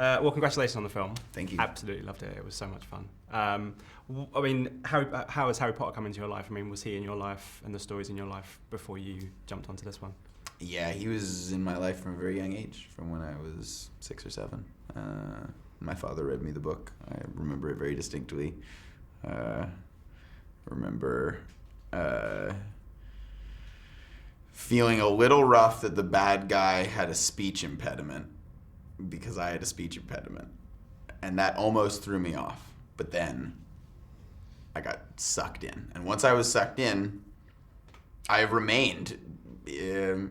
Well, congratulations on the film. Thank you. Absolutely loved it. It was so much fun. I mean, how has Harry Potter come into your life? I mean, was he in your life and the stories in your life before you jumped onto this one? Yeah, he was in my life from a very young age, from when I was 6 or 7. My father read me the book. I remember it very distinctly. Remember feeling a little rough that the bad guy had a speech impediment because I had a speech impediment. And that almost threw me off. But then I got sucked in. And once I was sucked in, I have remained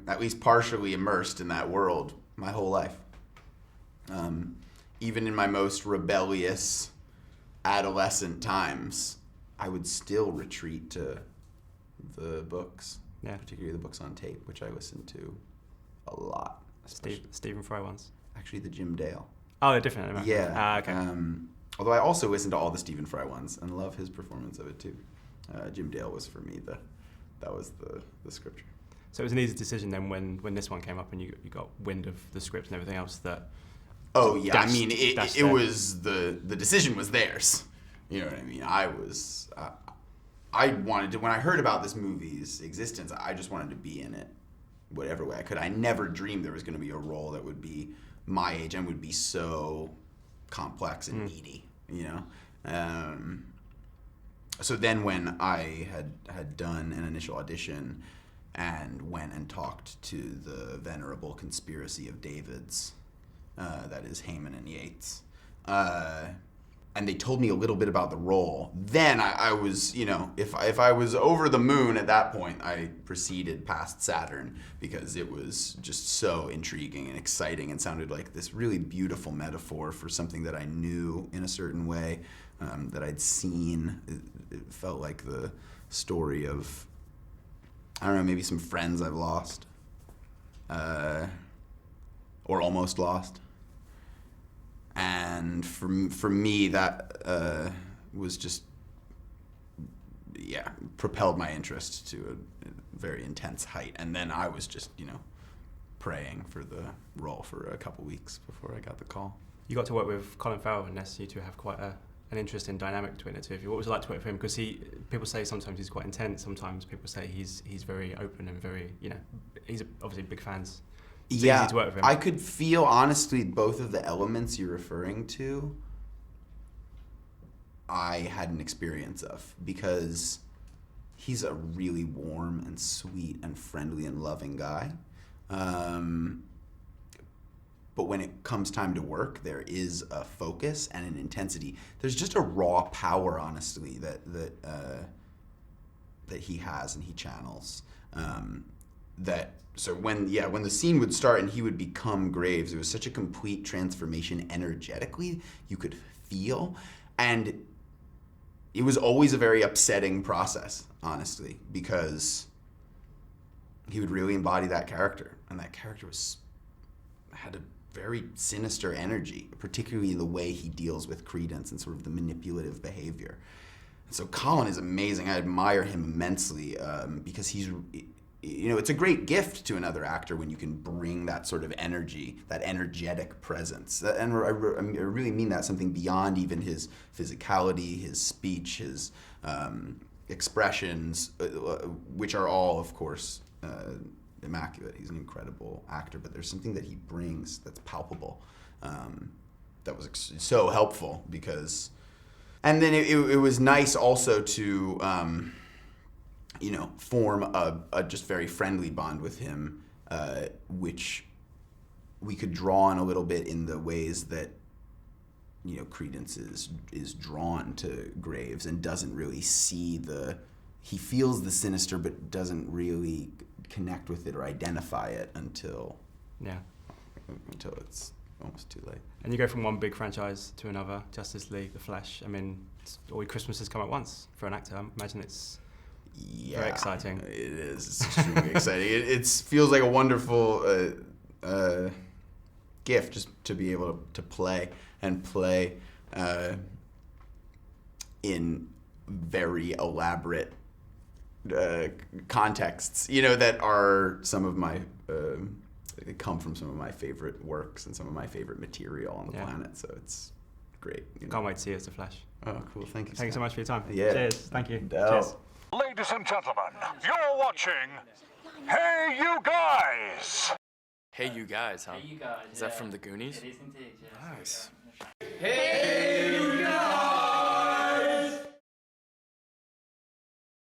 at least partially immersed in that world my whole life. Even in my most rebellious adolescent times, I would still retreat to the books, particularly the books on tape, which I listened to a lot. Stephen Fry ones? Actually, the Jim Dale. Oh, they're different. Yeah. Okay. Although I also listened to all the Stephen Fry ones and love his performance of it too. Jim Dale was for me that was the scripture. So it was an easy decision then when this one came up and you got wind of the script and everything else that. Oh yeah, I mean it was the decision was theirs. You know what I mean? I wanted to, when I heard about this movie's existence, I just wanted to be in it whatever way I could. I never dreamed there was going to be a role that would be my age and would be so complex and meaty, you know? So then when I had done an initial audition and went and talked to the venerable conspiracy of Davids, that is Heyman and Yates, and they told me a little bit about the role, then I was, you know, if I was over the moon at that point, I proceeded past Saturn because it was just so intriguing and exciting and sounded like this really beautiful metaphor for something that I knew in a certain way, that I'd seen. It felt like the story of, I don't know, maybe some friends I've lost, or almost lost. And for me, that was just, propelled my interest to a very intense height. And then I was just, you know, praying for the role for a couple weeks before I got the call. You got to work with Colin Farrell, and you two have quite an interesting dynamic between the two of you. What was it like to work with him? Because people say sometimes he's quite intense, sometimes people say he's very open and very, you know, he's obviously big fans. It's easy to work with him. I could feel, honestly, both of the elements you're referring to, I had an experience of, because he's a really warm and sweet and friendly and loving guy. But when it comes time to work, there is a focus and an intensity. There's just a raw power, honestly, that he has and he channels. So when the scene would start and he would become Graves, it was such a complete transformation energetically you could feel, and it was always a very upsetting process, honestly, because he would really embody that character, and that character had a very sinister energy, particularly the way he deals with Credence and sort of the manipulative behavior. And so Colin is amazing. I admire him immensely because he's, you know, it's a great gift to another actor when you can bring that sort of energy, that energetic presence. And I really mean that, something beyond even his physicality, his speech, his expressions, which are all, of course, immaculate. He's an incredible actor, but there's something that he brings that's palpable, that was so helpful because... And then it was nice also to... you know, form a just very friendly bond with him, which we could draw on a little bit in the ways that, you know, Credence is drawn to Graves and doesn't really see he feels the sinister but doesn't really connect with it or identify it until it's almost too late. And you go from one big franchise to another, Justice League, The Flash. I mean, all Christmases come at once for an actor. I imagine it's very exciting. It is. It's extremely exciting. It feels like a wonderful gift just to be able to play in very elaborate contexts, you know, that are some of my they come from some of my favorite works and some of my favorite material on the planet. So it's great. Can't wait to see it as the Flash. Oh, cool. Thank you. Thank you so much for your time. Yeah. Cheers. Thank you. No. Cheers. Ladies and gentlemen, you're watching Hey You Guys! Hey You Guys, huh? Hey You Guys. Is that from the Goonies? It is indeed, yes. Nice. Hey